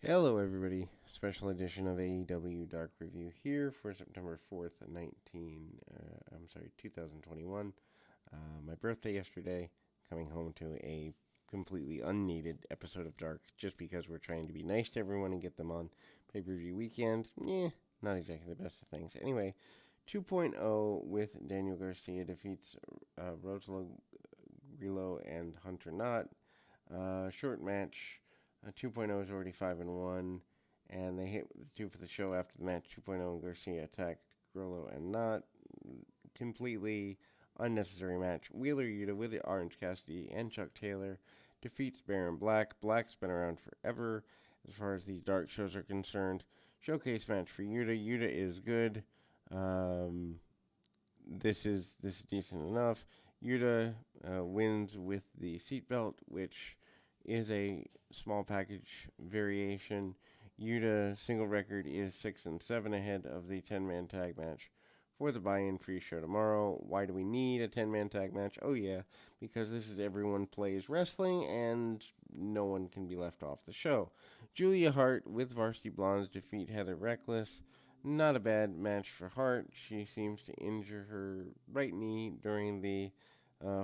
Hello, everybody. Special edition of AEW Dark Review here for September 4th, 2021. My birthday yesterday, coming home to a completely unneeded episode of Dark just because we're trying to be nice to everyone and get them on pay-per-view weekend. Not exactly the best of things. Anyway, 2.0 with Daniel Garcia defeats Rosalo Grillo and Hunter Knott. Short match. 2.0 is already 5-1, and they hit the two for the show after the match. 2.0 and Garcia attacked Grillo and Knott. Completely unnecessary match. Wheeler Yuta with the Orange Cassidy and Chuck Taylor defeats Baron Black. Black's been around forever as far as the dark shows are concerned. Showcase match for Yuta. Yuta is good. This is decent enough. Yuta wins with the seatbelt, which is a small package variation. Yuta single record is 6-7 ahead of the 10-man tag match for the buy-in free show tomorrow. Why do we need a 10-man tag match? Oh yeah, because this is Everyone Plays Wrestling and no one can be left off the show. Julia Hart with Varsity Blondes defeat Heather Reckless. Not a bad match for Hart. She seems to injure her right knee during the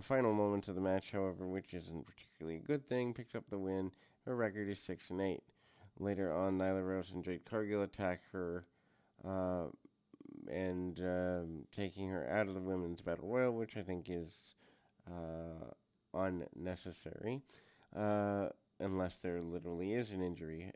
final moments of the match, however, which isn't particularly a good thing. Picks up the win. Her record is 6-8. Later on, Nyla Rose and Jade Cargill attack her uh, and taking her out of the women's battle royal, which I think is unnecessary, unless there literally is an injury.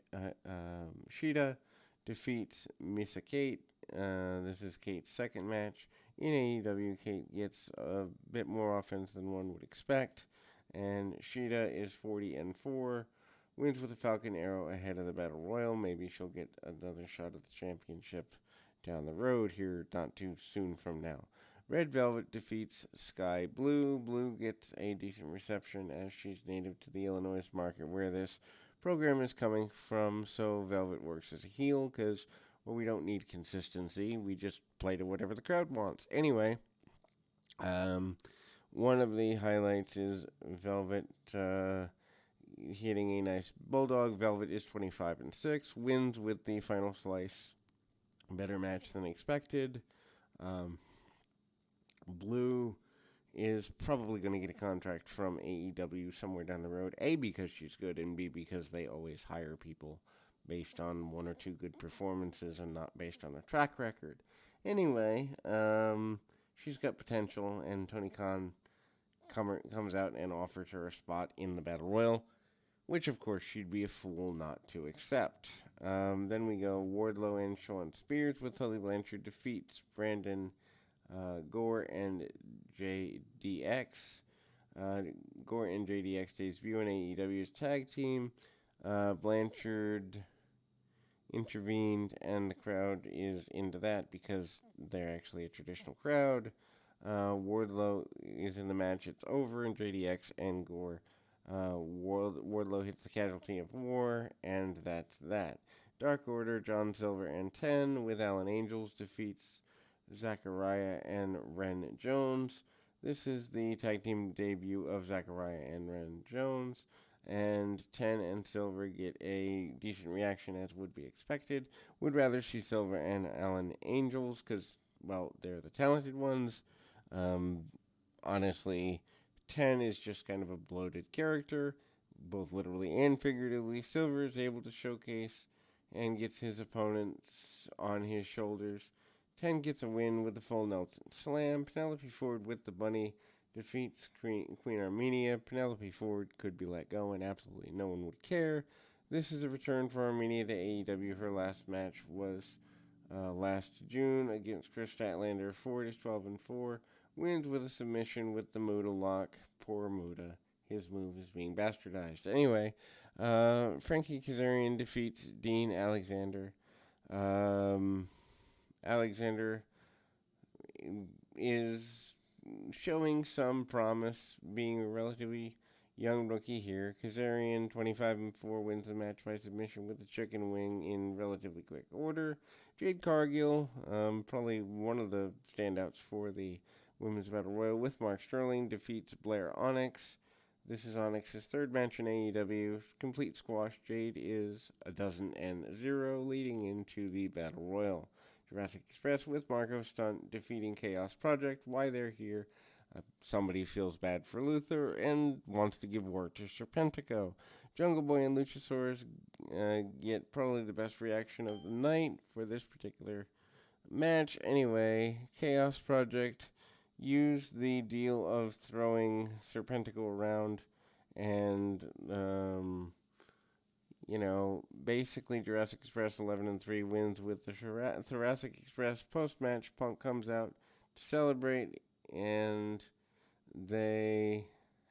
Shida defeats Misa Kate. This is Kate's second match in AEW. Kate gets a bit more offense than one would expect, and Shida is 40-4. Wins with a Falcon Arrow ahead of the Battle Royal. Maybe she'll get another shot at the championship down the road here, not too soon from now. Red Velvet defeats Sky Blue. Blue gets a decent reception as she's native to the Illinois market where this program is coming from, so Velvet works as a heel because, well, we don't need consistency. We just play to whatever the crowd wants. Anyway, one of the highlights is Velvet hitting a nice bulldog. Velvet is 25-6, wins with the final slice. Better match than expected. Blue is probably going to get a contract from AEW somewhere down the road. A, because she's good, and B, because they always hire people based on one or two good performances and not based on a track record. Anyway, she's got potential, and Tony Khan comes out and offers her a spot in the Battle Royal, which of course she'd be a fool not to accept. Then we go Wardlow and Shawn Spears with Tully Blanchard defeats Brandon Gore and JDX. Gore and JDX debut in AEW's tag team. Blanchard intervened, and the crowd is into that because they're actually a traditional crowd. Wardlow is in the match. It's over, and JDX and Gore. Wardlow hits the casualty of war, and that's that. Dark Order, John Silver and 10 with Alan Angels defeats Zachariah and Ren Jones. This is the tag team debut of Zachariah and Ren Jones, and 10 and Silver get a decent reaction as would be expected. Would rather see Silver and Alan Angels because, well, they're the talented ones. Honestly, 10 is just kind of a bloated character, both literally and figuratively. Silver is able to showcase and gets his opponents on his shoulders. 10 gets a win with the full Nelson Slam. Penelope Ford with the bunny defeats Queen Armenia. Penelope Ford could be let go and absolutely no one would care. This is a return for Armenia to AEW. Her last match was last June against Chris Statlander. Ford is 12-4. Wins with a submission with the Muda lock. Poor Muda. His move is being bastardized. Anyway, Frankie Kazarian defeats Dean Alexander. Alexander is showing some promise, being a relatively young rookie here. Kazarian, 25-4, wins the match by submission with the chicken wing in relatively quick order. Jade Cargill, probably one of the standouts for the Women's Battle Royal with Mark Sterling, defeats Blair Onyx. This is Onyx's third match in AEW. Complete squash. Jade is 12-0, leading into the Battle Royal. Jurassic Express with Marco Stunt defeating Chaos Project. Why they're here. Somebody feels bad for Luther and wants to give work to Serpentico. Jungle Boy and Luchasaurus get probably the best reaction of the night for this particular match. Anyway, Chaos Project use the deal of throwing Serpentico around and, basically Jurassic Express 11-3 wins with the Jurassic Express post-match. Punk comes out to celebrate, and they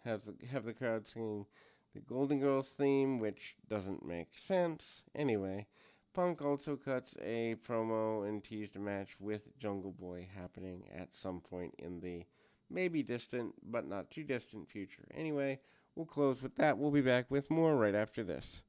have the crowd singing the Golden Girls theme, which doesn't make sense. Anyway, Punk also cuts a promo and teased a match with Jungle Boy happening at some point in the maybe distant, but not too distant future. Anyway, we'll close with that. We'll be back with more right after this.